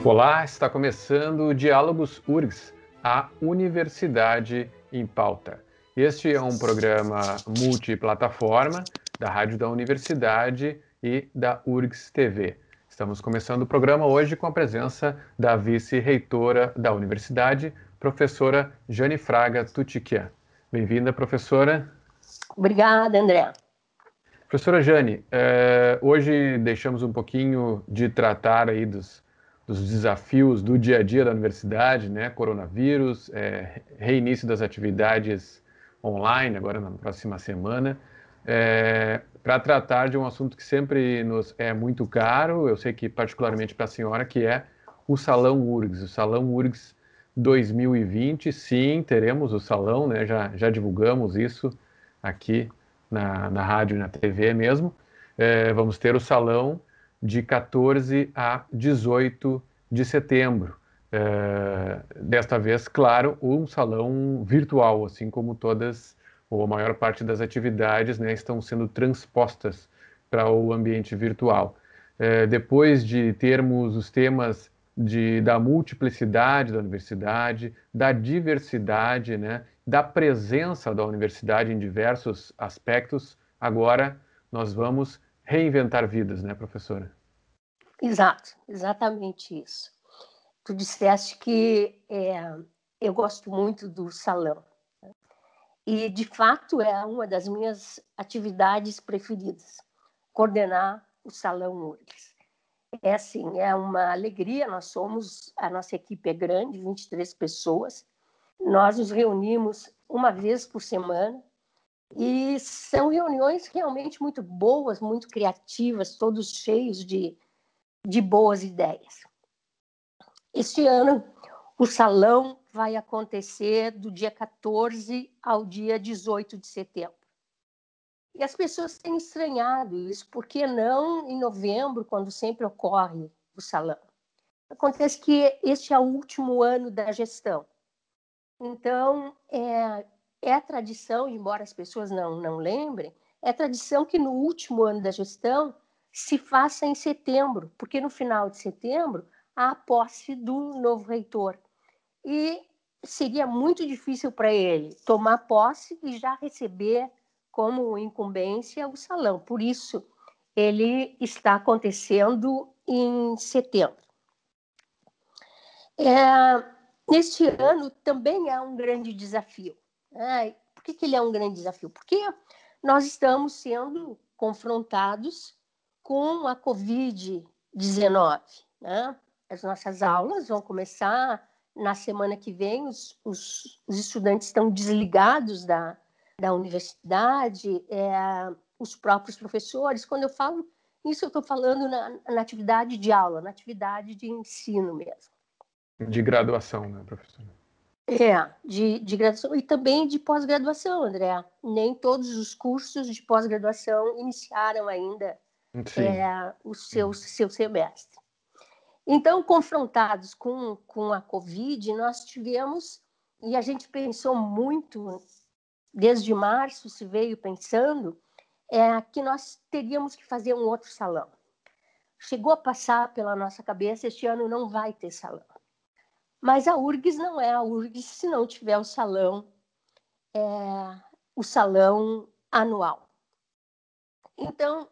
Olá, está começando o Diálogos URGS, a Universidade em Pauta. Este é um programa multiplataforma da Rádio da Universidade e da URGS TV. Estamos começando o programa hoje com a presença da vice-reitora da Universidade, professora Jane Fraga Tutiquian. Bem-vinda, professora. Obrigada, André. Professora Jane, hoje deixamos um pouquinho de tratar aí dos desafios do dia a dia da universidade, né? Coronavírus, reinício das atividades online, agora na próxima semana, para tratar de um assunto que sempre nos é muito caro, eu sei que particularmente para a senhora, que é o Salão URGS. O Salão URGS 2020, sim, teremos o salão, né? Já divulgamos isso aqui na rádio e na TV mesmo. Vamos ter o salão de 14 a 18 de setembro. Desta vez, claro, um salão virtual, assim como todas, ou a maior parte das atividades, né, estão sendo transpostas para o ambiente virtual. Depois de termos os temas da multiplicidade da universidade, da diversidade, né, da presença da universidade em diversos aspectos, agora nós vamos reinventar vidas, né, professora? Exato, exatamente isso. Tu disseste que eu gosto muito do salão. E, de fato, é uma das minhas atividades preferidas, coordenar o Salão URGS. É assim, é uma alegria, a nossa equipe é grande, 23 pessoas, nós nos reunimos uma vez por semana e são reuniões realmente muito boas, muito criativas, todos cheios de boas ideias. Este ano, o salão vai acontecer do dia 14 ao dia 18 de setembro. E as pessoas têm estranhado isso, por que não em novembro, quando sempre ocorre o salão? Acontece que este é o último ano da gestão. Então, é a tradição, embora as pessoas não lembrem, é tradição que no último ano da gestão se faça em setembro, porque no final de setembro há a posse do novo reitor. E seria muito difícil para ele tomar posse e já receber como incumbência o salão. Por isso, ele está acontecendo em setembro. Neste ano também é um grande desafio. Por que ele é um grande desafio? Porque nós estamos sendo confrontados com a Covid-19. Né? As nossas aulas vão começar na semana que vem, os estudantes estão desligados da universidade, os próprios professores. Quando eu falo isso, eu estou falando na atividade de aula, na atividade de ensino mesmo. De graduação, né, professora? De graduação e também de pós-graduação, André. Nem todos os cursos de pós-graduação iniciaram ainda o seu semestre. Então, confrontados com a Covid, nós tivemos, e a gente pensou muito, desde março se veio pensando, que nós teríamos que fazer um outro salão. Chegou a passar pela nossa cabeça, este ano não vai ter salão. Mas a URGS não é a URGS se não tiver o salão anual. Então,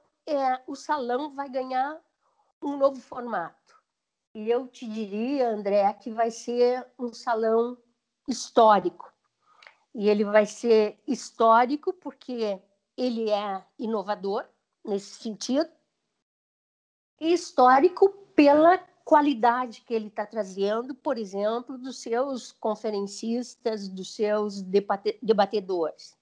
o salão vai ganhar um novo formato. E eu te diria, André, que vai ser um salão histórico. E ele vai ser histórico porque ele é inovador nesse sentido, e histórico pela qualidade que ele está trazendo, por exemplo, dos seus conferencistas, dos seus debatedores.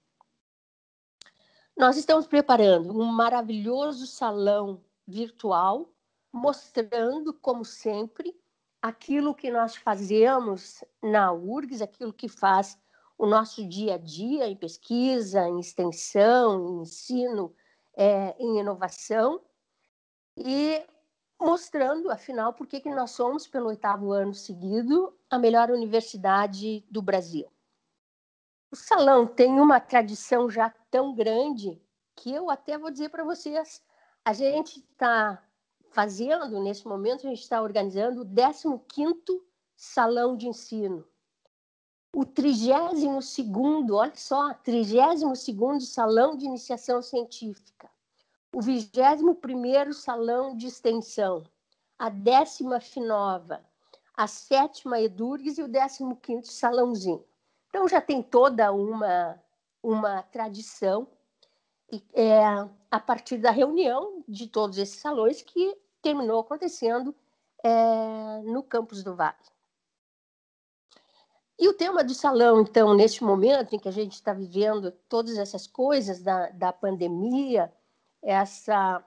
Nós estamos preparando um maravilhoso salão virtual, mostrando, como sempre, aquilo que nós fazemos na URGS, aquilo que faz o nosso dia a dia em pesquisa, em extensão, em ensino, em inovação, e mostrando, afinal, por que nós somos, pelo 8º ano seguido, a melhor universidade do Brasil. O salão tem uma tradição já tão grande que eu até vou dizer para vocês, A gente está fazendo, nesse momento, a gente está organizando o 15º Salão de Ensino. O 32º, olha só, 32º Salão de Iniciação Científica. O 21º Salão de Extensão. A 10ª FINOVA. A 7ª EDURGS e o 15º Salãozinho. Então, já tem toda uma tradição a partir da reunião de todos esses salões que terminou acontecendo no Campus do Vale. E o tema do salão, então, neste momento em que a gente está vivendo todas essas coisas da pandemia, essa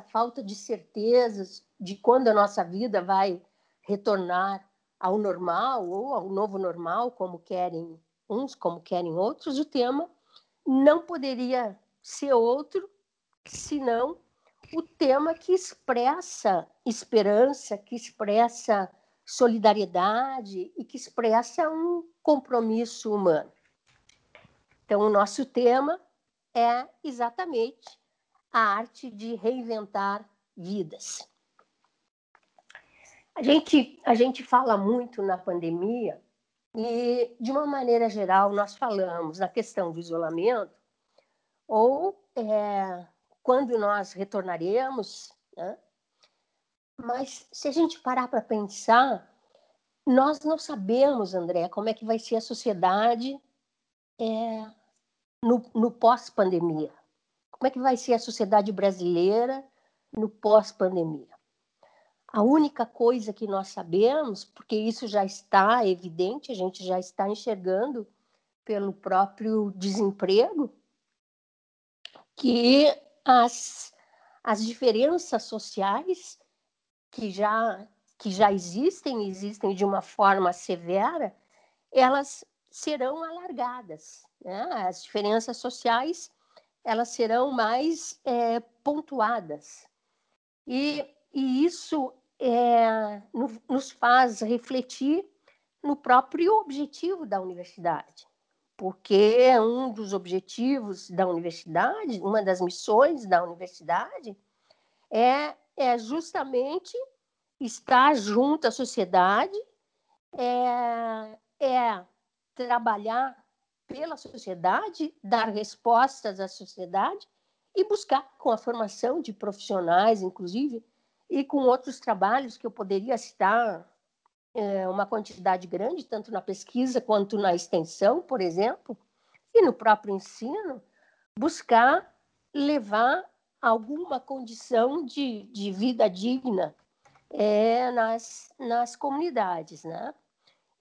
falta de certezas de quando a nossa vida vai retornar ao normal ou ao novo normal, como querem uns, como querem outros, o tema não poderia ser outro senão o tema que expressa esperança, que expressa solidariedade e que expressa um compromisso humano. Então, o nosso tema é exatamente a arte de reinventar vidas. A gente fala muito na pandemia e, de uma maneira geral, nós falamos na questão do isolamento ou quando nós retornaremos, né? Mas se a gente parar para pensar, nós não sabemos, André, como é que vai ser a sociedade no pós-pandemia. Como é que vai ser a sociedade brasileira no pós-pandemia? A única coisa que nós sabemos, porque isso já está evidente, a gente já está enxergando pelo próprio desemprego, que as diferenças sociais que já existem de uma forma severa, elas serão alargadas, né? As diferenças sociais elas serão mais pontuadas. E isso nos faz refletir no próprio objetivo da universidade, porque um dos objetivos da universidade, uma das missões da universidade é justamente estar junto à sociedade, trabalhar pela sociedade, dar respostas à sociedade e buscar, com a formação de profissionais, inclusive, e com outros trabalhos que eu poderia citar uma quantidade grande, tanto na pesquisa quanto na extensão, por exemplo, e no próprio ensino, buscar levar alguma condição de vida digna nas comunidades, né?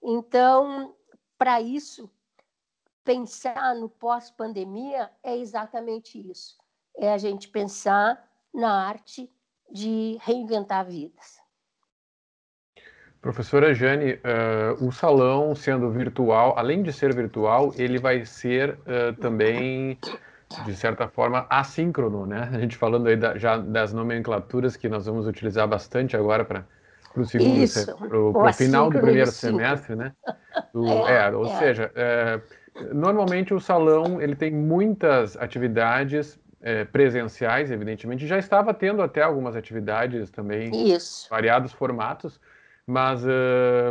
Então, para isso, pensar no pós-pandemia é exatamente isso. É a gente pensar na arte de reinventar vidas. Professora Jane, o salão sendo virtual, além de ser virtual, ele vai ser também, de certa forma, assíncrono, né? A gente falando aí já das nomenclaturas que nós vamos utilizar bastante agora para o segundo, para o final do primeiro semestre, né? Ou seja, normalmente o salão ele tem muitas atividades presenciais, evidentemente, já estava tendo até algumas atividades também, variados formatos, mas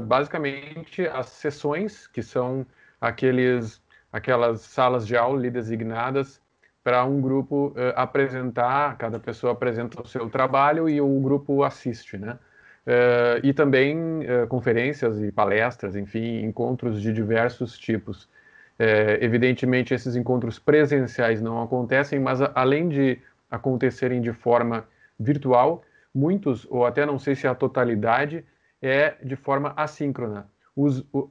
basicamente as sessões, que são aquelas salas de aula ali designadas para um grupo apresentar, cada pessoa apresenta o seu trabalho e o grupo assiste, né? E também conferências e palestras, enfim, encontros de diversos tipos. Evidentemente, esses encontros presenciais não acontecem, mas além de acontecerem de forma virtual, muitos, ou até não sei se a totalidade, de forma assíncrona.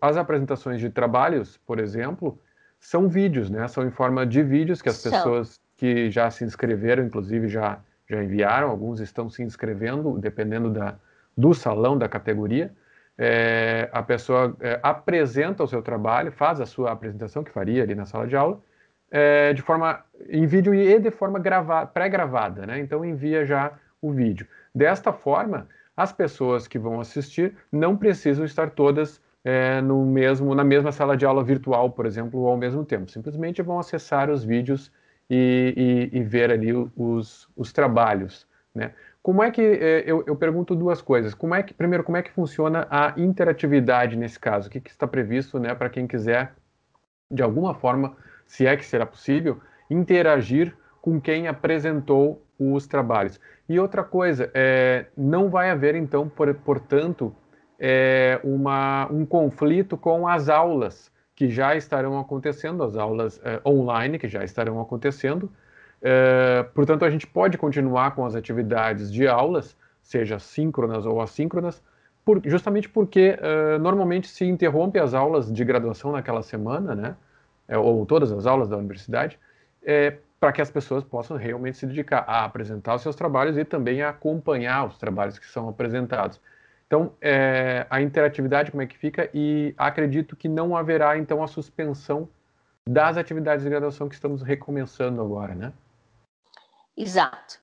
As apresentações de trabalhos, por exemplo, são vídeos, né? São em forma de vídeos que as pessoas que já se inscreveram, inclusive já enviaram, alguns estão se inscrevendo, dependendo do salão, da categoria. A pessoa apresenta o seu trabalho, faz a sua apresentação, que faria ali na sala de aula, de forma em vídeo e de forma pré-gravada, né? Então envia já o vídeo. Desta forma, as pessoas que vão assistir não precisam estar todas na mesma sala de aula virtual, por exemplo, ao mesmo tempo. Simplesmente vão acessar os vídeos e ver ali os trabalhos, né? Como é que, eu pergunto duas coisas. Primeiro, como é que funciona a interatividade nesse caso? O que está previsto, né, para quem quiser, de alguma forma, se é que será possível, interagir com quem apresentou os trabalhos? E outra coisa, não vai haver, então, portanto, um conflito com as aulas que já estarão acontecendo, as aulas online que já estarão acontecendo. Portanto, a gente pode continuar com as atividades de aulas, seja síncronas ou assíncronas, justamente porque normalmente se interrompe as aulas de graduação naquela semana, né? Ou todas as aulas da universidade, para que as pessoas possam realmente se dedicar a apresentar os seus trabalhos e também a acompanhar os trabalhos que são apresentados. Então, a interatividade, como é que fica? E acredito que não haverá, então, a suspensão das atividades de graduação que estamos recomeçando agora, né? Exato.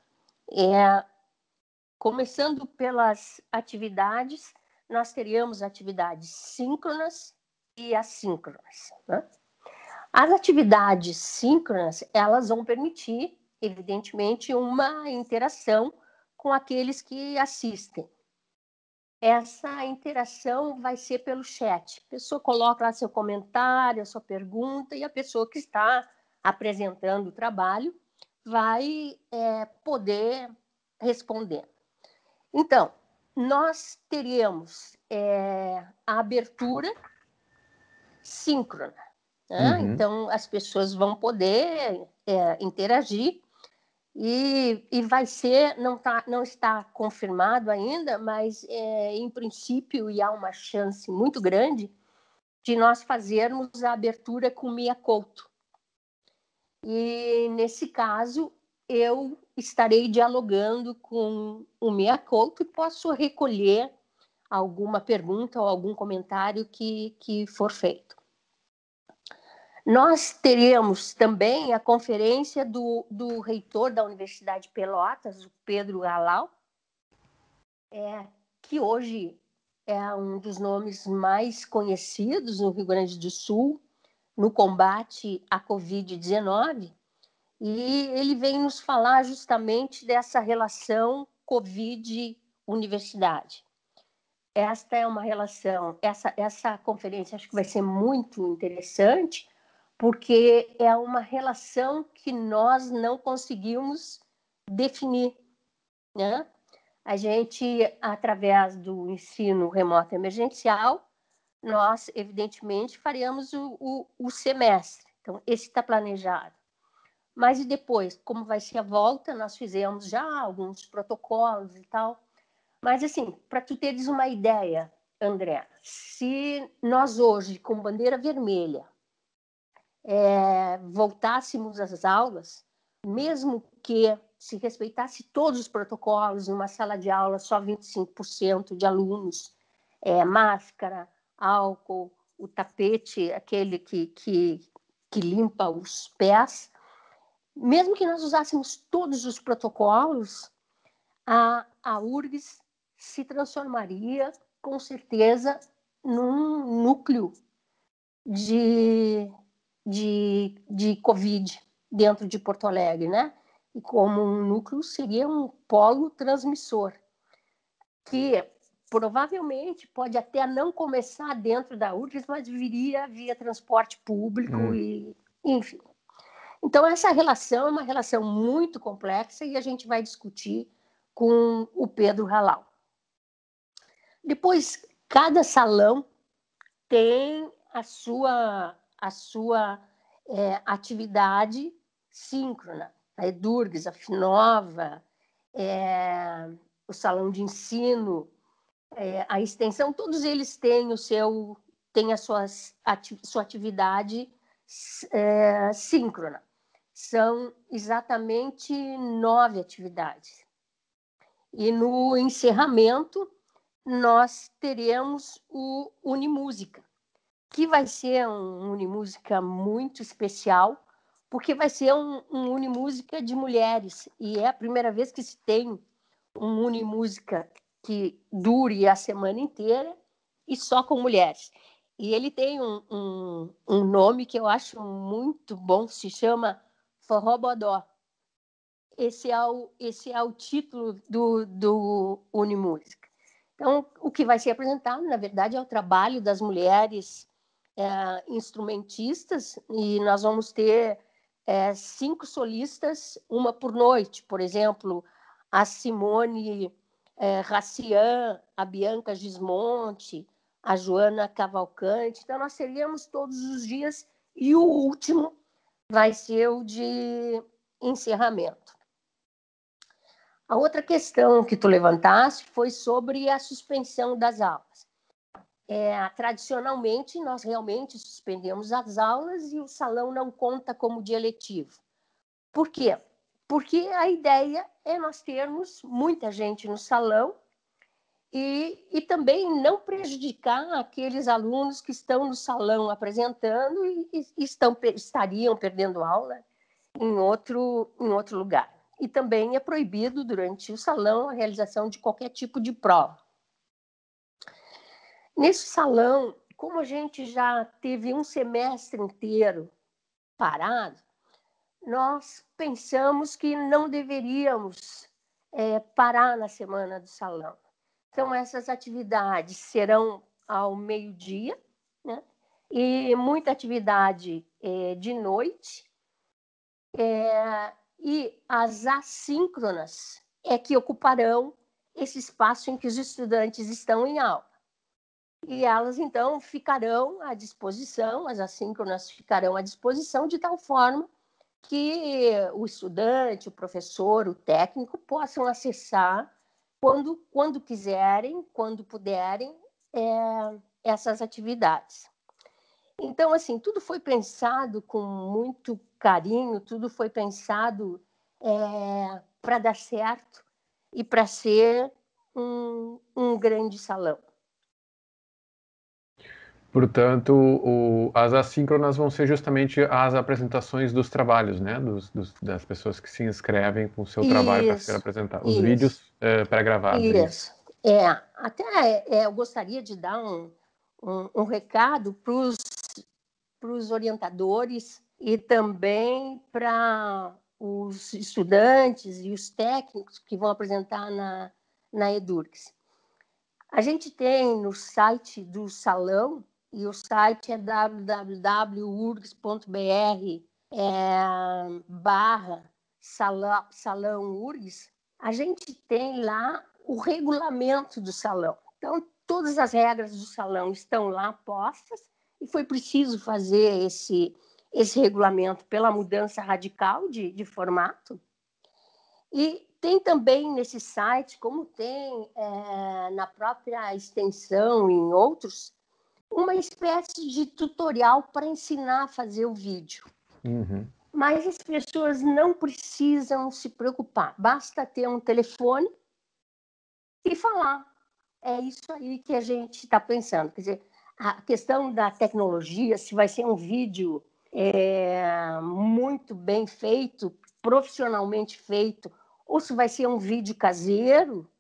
Começando pelas atividades, nós teríamos atividades síncronas e assíncronas, né? As atividades síncronas, elas vão permitir, evidentemente, uma interação com aqueles que assistem. Essa interação vai ser pelo chat. A pessoa coloca lá seu comentário, a sua pergunta, e a pessoa que está apresentando o trabalho vai poder responder. Então, nós teríamos a abertura síncrona, né? Uhum. Então, as pessoas vão poder interagir e vai ser, não está confirmado ainda, mas em princípio, e há uma chance muito grande de nós fazermos a abertura com Mia Couto. E, nesse caso, eu estarei dialogando com o Mia Couto e posso recolher alguma pergunta ou algum comentário que for feito. Nós teremos também a conferência do reitor da Universidade de Pelotas, o Pedro Galal, que hoje é um dos nomes mais conhecidos no Rio Grande do Sul no combate à Covid-19, e ele vem nos falar justamente dessa relação Covid-universidade. Esta é uma relação, essa conferência acho que vai ser muito interessante, porque é uma relação que nós não conseguimos definir, né? A gente, através do ensino remoto emergencial, nós, evidentemente, faríamos o semestre. Então, esse está planejado. Mas e depois, como vai ser a volta, nós fizemos já alguns protocolos e tal. Mas, assim, para tu teres uma ideia, André, se nós hoje, com bandeira vermelha, voltássemos às aulas, mesmo que se respeitasse todos os protocolos, numa sala de aula só 25% de alunos, máscara, álcool, o tapete, aquele que limpa os pés, mesmo que nós usássemos todos os protocolos, a URGS se transformaria, com certeza, num núcleo de Covid dentro de Porto Alegre, né? E como um núcleo seria um polo transmissor, que provavelmente pode até não começar dentro da URGS, mas viria via transporte público e, enfim. Então, essa relação é uma relação muito complexa e a gente vai discutir com o Pedro Halal. Depois, cada salão tem a sua atividade síncrona. A Edurgs, a Finova, o salão de ensino, a extensão, todos eles têm a sua atividade síncrona. São exatamente 9 atividades. E no encerramento, nós teremos o Unimúsica, que vai ser um Unimúsica muito especial, porque vai ser um Unimúsica de mulheres, e é a primeira vez que se tem um Unimúsica que dure a semana inteira e só com mulheres. E ele tem um nome que eu acho muito bom, se chama Forró Bodó. esse é o título do Unimúsica. Então, o que vai ser apresentado, na verdade, é o trabalho das mulheres instrumentistas, e nós vamos ter 5 solistas, uma por noite. Por exemplo, a Simone Racian, a Bianca Gismonti, a Joana Cavalcante. Então, nós teríamos todos os dias, e o último vai ser o de encerramento. A outra questão que tu levantaste foi sobre a suspensão das aulas. Tradicionalmente, nós realmente suspendemos as aulas e o salão não conta como dia letivo. Por quê? Porque a ideia é nós termos muita gente no salão e também não prejudicar aqueles alunos que estão no salão apresentando e estariam perdendo aula em outro lugar. E também é proibido, durante o salão, a realização de qualquer tipo de prova. Nesse salão, como a gente já teve um semestre inteiro parado, nós pensamos que não deveríamos parar na semana do salão. Então, essas atividades serão ao meio-dia, né? E muita atividade de noite. E as assíncronas é que ocuparão esse espaço em que os estudantes estão em aula. E elas, então, ficarão à disposição, as assíncronas ficarão à disposição de tal forma que o estudante, o professor, o técnico possam acessar quando quiserem, quando puderem, essas atividades. Então, assim, tudo foi pensado com muito carinho, tudo foi pensado para dar certo e para ser um grande salão. Portanto, as assíncronas vão ser justamente as apresentações dos trabalhos, né? Das pessoas que se inscrevem com o seu trabalho para ser apresentado. Os vídeos pré-gravados. Isso. Até eu gostaria de dar um recado para os orientadores e também para os estudantes e os técnicos que vão apresentar na Edurgs. A gente tem no site do salão, e o site é www.urgs.br/salão URGS. A gente tem lá o regulamento do salão. Então, todas as regras do salão estão lá postas, e foi preciso fazer esse regulamento pela mudança radical de formato. E tem também nesse site, como tem na própria extensão e em outros, uma espécie de tutorial para ensinar a fazer o vídeo. Uhum. Mas as pessoas não precisam se preocupar. Basta ter um telefone e falar. É isso aí que a gente está pensando. Quer dizer, a questão da tecnologia, se vai ser um vídeo muito bem feito, profissionalmente feito, ou se vai ser um vídeo caseiro,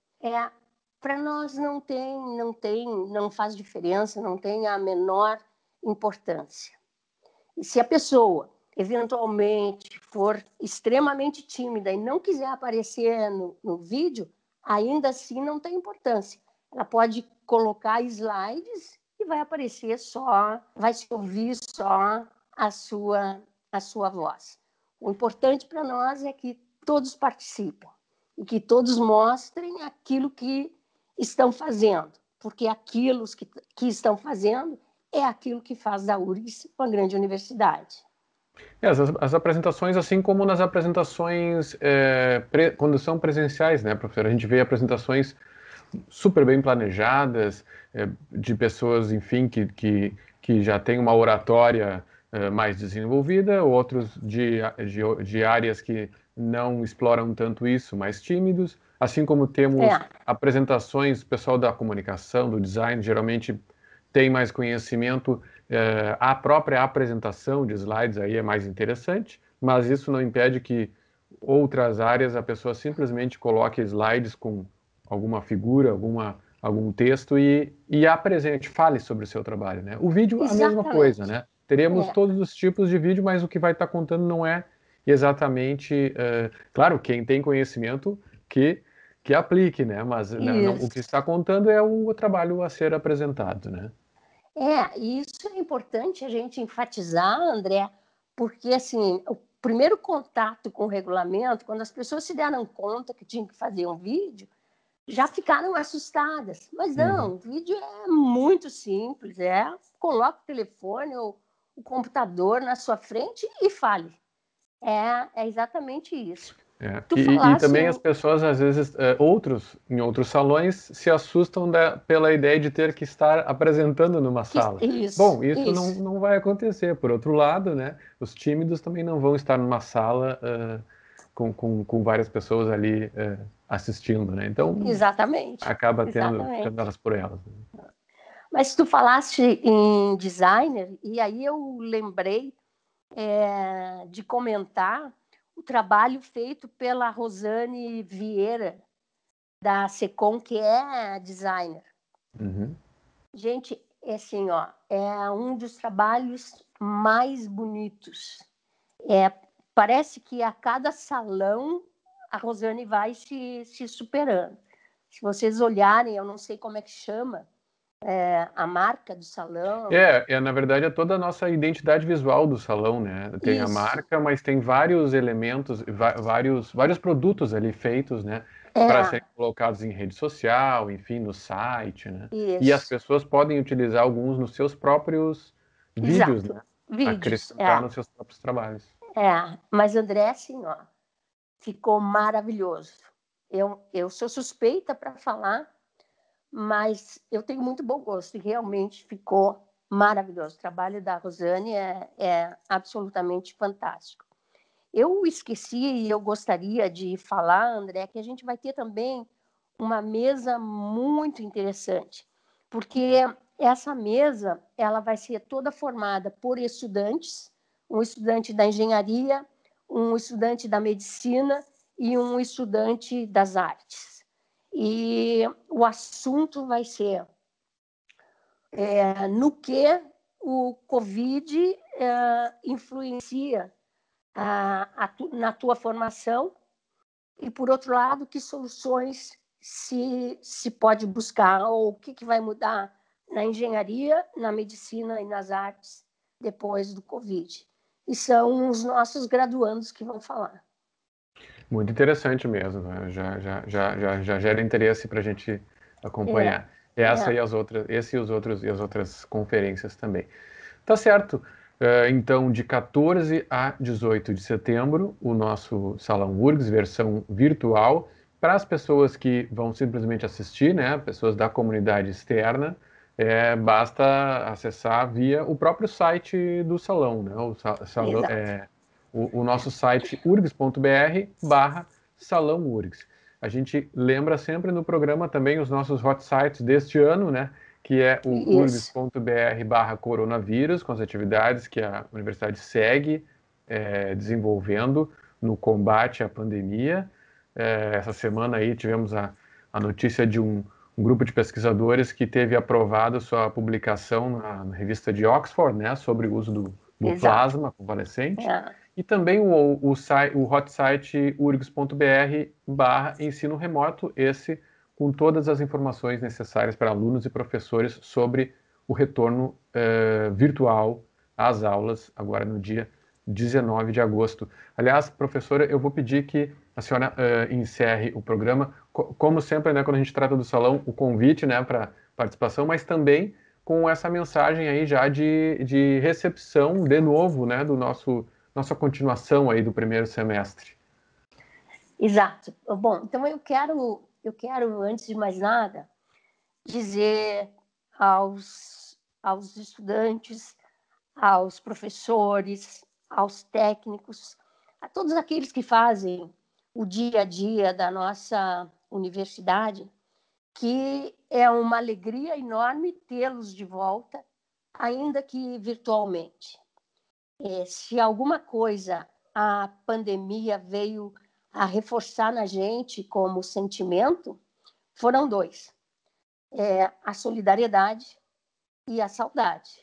para nós não faz diferença, não tem a menor importância. E se a pessoa, eventualmente, for extremamente tímida e não quiser aparecer no vídeo, ainda assim não tem importância. Ela pode colocar slides e vai aparecer só, vai se ouvir só a sua voz. O importante para nós é que todos participem e que todos mostrem aquilo que estão fazendo, porque aquilo que estão fazendo é aquilo que faz da URGS uma grande universidade. As apresentações, assim como nas apresentações quando são presenciais, né, professor? A gente vê apresentações super bem planejadas, de pessoas, enfim, que já têm uma oratória mais desenvolvida, outros de áreas que não exploram tanto isso, mais tímidos, assim como temos apresentações, o pessoal da comunicação, do design, geralmente tem mais conhecimento, a própria apresentação de slides aí é mais interessante, mas isso não impede que outras áreas a pessoa simplesmente coloque slides com alguma figura, algum texto e apresente, fale sobre o seu trabalho, né? O vídeo, a mesma coisa, né? Teremos todos os tipos de vídeo, mas o que vai estar contando não é exatamente, claro, quem tem conhecimento que aplique, né? Mas o que está contando é o trabalho a ser apresentado, né? E isso é importante a gente enfatizar, André, porque assim, o primeiro contato com o regulamento, quando as pessoas se deram conta que tinham que fazer um vídeo, já ficaram assustadas. Mas não, o vídeo é muito simples, coloca o telefone ou o computador na sua frente e fale. É exatamente isso. Tu E falaste também as pessoas, às vezes, em outros salões, se assustam pela ideia de ter que estar apresentando numa sala. Bom, isso não vai acontecer. Por outro lado, né, os tímidos também não vão estar numa sala com várias pessoas ali assistindo, né? Então, acaba tendo elas por elas. Né? Mas tu falaste em designer, e aí eu lembrei de comentar o trabalho feito pela Rosane Vieira, da Secom, que é designer. Gente, assim, é um dos trabalhos mais bonitos. Parece que a cada salão a Rosane vai se superando. Se vocês olharem, eu não sei como é que chama, a marca do salão. Na verdade, é toda a nossa identidade visual do salão, né? Tem a marca, mas tem vários elementos, vários produtos ali feitos, né? Para serem colocados em rede social, enfim, no site, né? E as pessoas podem utilizar alguns nos seus próprios vídeos, né? Acrescentar nos seus próprios trabalhos. Mas André, assim, ficou maravilhoso. Eu sou suspeita para falar, mas eu tenho muito bom gosto e realmente ficou maravilhoso. O trabalho da Rosane é absolutamente fantástico. Eu esqueci e eu gostaria de falar, André, que a gente vai ter também uma mesa muito interessante, porque essa mesa ela vai ser toda formada por estudantes, um estudante da engenharia, um estudante da medicina e um estudante das artes. E o assunto vai ser no que o Covid influencia na tua formação e, por outro lado, que soluções se pode buscar ou o que vai mudar na engenharia, na medicina e nas artes depois do Covid. E são os nossos graduandos que vão falar. Muito interessante mesmo, né? Já gera interesse para a gente acompanhar. Essa e as outras conferências também. Tá certo. Então, de 14 a 18 de setembro, o nosso Salão URGS, versão virtual, para as pessoas que vão simplesmente assistir, né, pessoas da comunidade externa, basta acessar via o próprio site do salão, né, o nosso site urgs.br/salão URGS. A gente lembra sempre no programa também os nossos hot sites deste ano, né, que é o urgs.br/coronavírus, com as atividades que a universidade segue desenvolvendo no combate à pandemia. Essa semana aí tivemos a notícia de um grupo de pesquisadores que teve aprovado sua publicação na revista de Oxford, né, sobre o uso do plasma convalescente. E também o hot site urgs.br/ensino remoto, esse com todas as informações necessárias para alunos e professores sobre o retorno virtual às aulas, agora no dia 19 de agosto. Aliás, professora, eu vou pedir que a senhora encerre o programa, como sempre, né, quando a gente trata do salão, o convite, né, para participação, mas também com essa mensagem aí já de recepção, de novo, né, do nossa continuação aí do primeiro semestre. Exato. Bom, então eu quero, antes de mais nada, dizer aos estudantes, aos professores, aos técnicos, a todos aqueles que fazem o dia a dia da nossa universidade, que é uma alegria enorme tê-los de volta, ainda que virtualmente. Se alguma coisa a pandemia veio a reforçar na gente como sentimento, foram dois: a solidariedade e a saudade.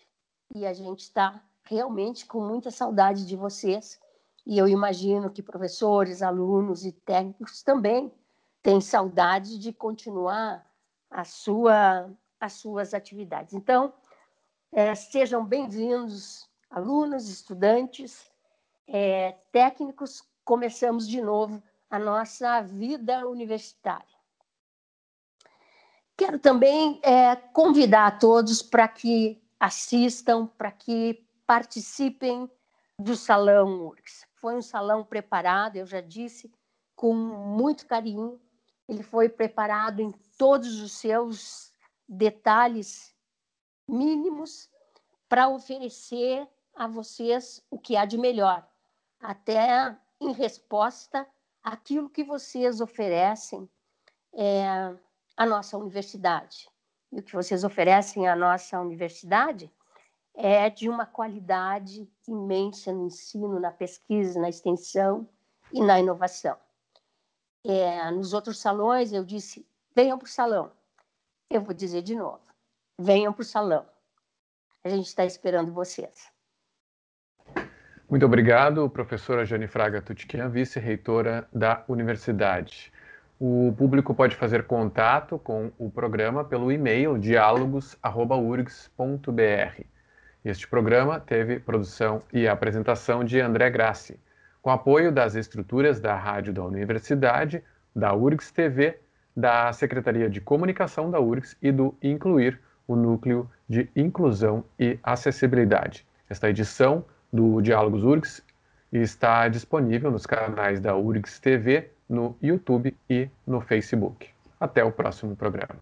E a gente está realmente com muita saudade de vocês E eu imagino que professores, alunos e técnicos também têm saudade de continuar as suas atividades. Então, sejam bem-vindos, alunos, estudantes, técnicos. Começamos de novo a nossa vida universitária. Quero também convidar a todos para que assistam, para que participem do Salão URGS. Foi um salão preparado, eu já disse, com muito carinho. Ele foi preparado em todos os seus detalhes mínimos para oferecer a vocês o que há de melhor, até em resposta àquilo que vocês oferecem à nossa universidade. E o que vocês oferecem à nossa universidade é de uma qualidade imensa no ensino, na pesquisa, na extensão e na inovação. Nos outros salões, eu disse, venham para o salão. Eu vou dizer de novo, venham para o salão. A gente está esperando vocês. Muito obrigado, professora Jane Fraga Tutkian, vice-reitora da universidade. O público pode fazer contato com o programa pelo e-mail dialogos@urgs.br. Este programa teve produção e apresentação de André Grassi, com apoio das estruturas da Rádio da Universidade, da URGS TV, da Secretaria de Comunicação da URGS e do Incluir, o Núcleo de Inclusão e Acessibilidade. Esta edição do Diálogos URGS está disponível nos canais da URGS TV, no YouTube e no Facebook. Até o próximo programa.